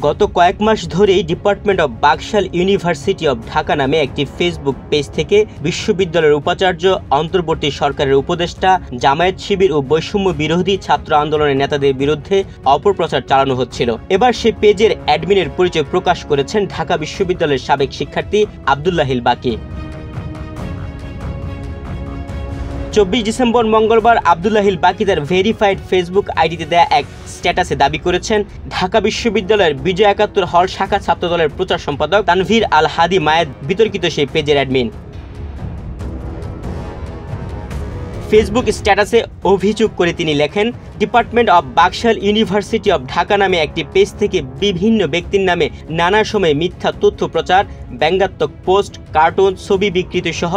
গত কয়েক মাস ধরেই department of Baksal university of Dhaka নামে একটি ফেসবুক পেজ থেকে বিশ্ববিদ্যালয়ের উপাচার্য, অন্তর্বর্তী সরকারের উপদেষ্টা, জামায়াত শিবির ও বৈষম্য বিরোধী ছাত্র আন্দোলনের নেতাদের বিরুদ্ধে অপপ্রচার চালানো হচ্ছিল। এবার সে পেজের অ্যাডমিনের পরিচয় প্রকাশ করেছেন ঢাকা বিশ্ববিদ্যালয়ের সাবেক শিক্ষার্থী আব্দুল্লাহিল বাকি। 24 ডিসেম্বর মঙ্গলবার আব্দুল্লাহিল বাকি তার ভেরিফাইড ফেসবুক আইডিতে দেয়া এক স্ট্যাটাসে দাবি করেছেন, ঢাকা বিশ্ববিদ্যালয়ের বিজয় 71 হল শাখা ছাত্রদলের প্রচার সম্পাদক তানভীর আল হাদি মায়েদ বিতর্কিত সেই পেজের অ্যাডমিন। ফেসবুক স্ট্যাটাসে অভিযোগ করে তিনি লেখেন, department of Baksal university of Dhaka নামে একটি পেজ থেকে বিভিন্ন ব্যক্তির নামে নানা সময় মিথ্যা তথ্য প্রচার, ব্যঙ্গাত্মক পোস্ট, কার্টুন, ছবি বিকৃতি সহ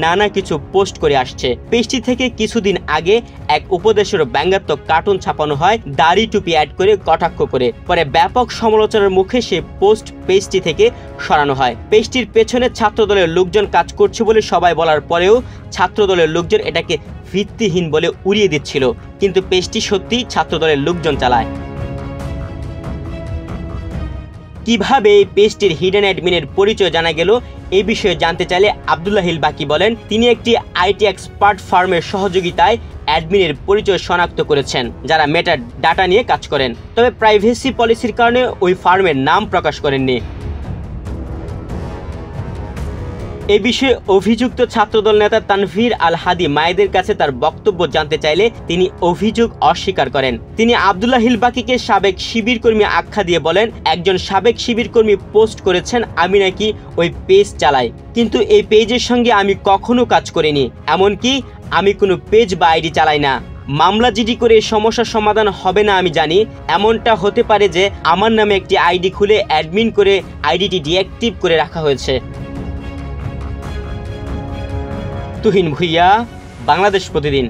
নানা কিছু পোস্ট করে আসছে। পেজটি থেকে কিছুদিন আগে এক উপদেশের ব্যঙ্গাত্মক কার্টুন ছাপানো হয় দাড়ি টুপি অ্যাড করে কটাক্ষ করে। পরে ব্যাপক সমালোচনার মুখে সে পোস্ট পেজটি থেকে সরানো হয়। পেজটির পেছনে ছাত্রদলের লোকজন কাজ করছে বলে সবাই বলার পরেও ছাত্রদলের লোকজন এটাকে ভিত্তিহীন বলে উড়িয়ে দিচ্ছিল, কিন্তু পেজটি সত্যিই ছাত্রদলের লোকজন চালায়। কিভাবে এই পেজটির হিডেন অ্যাডমিনের পরিচয় জানা গেল, এই বিষয়ে জানতে চাইলে আব্দুল্লাহিল বাকি বলেন, তিনি একটি আইটি এক্সপার্ট ফার্মের সহযোগিতায় অ্যাডমিনের পরিচয় শনাক্ত করেছেন, যারা মেটা ডাটা নিয়ে কাজ করেন। তবে প্রাইভেসি পলিসির কারণে ওই ফার্মের নাম প্রকাশ করেননি। এ বিষয়ে অভিযুক্ত ছাত্রদল নেতা তানভীর আল হাদি মায়েদের কাছে তার বক্তব্য জানতে চাইলে তিনি অভিযোগ অস্বীকার করেন। তিনি আব্দুল্লাহিল বাকিকে সাবেক শিবির কর্মী আখ্যা দিয়ে বলেন, একজন সাবেক শিবির কর্মী পোস্ট করেছেন আমি নাকি ওই পেজ চালাই, কিন্তু এই পেজের সঙ্গে আমি কখনো কাজ করিনি, এমনকি আমি কোনো পেজ বা আইডি চালাই না। মামলা জিডি করে সমস্যার সমাধান হবে না আমি জানি। এমনটা হতে পারে যে আমার নামে একটি আইডি খুলে অ্যাডমিন করে আইডিটি ডিঅ্যাক্টিভ করে রাখা হয়েছে। তুহিন ভুইয়া, বাংলাদেশ প্রতিদিন।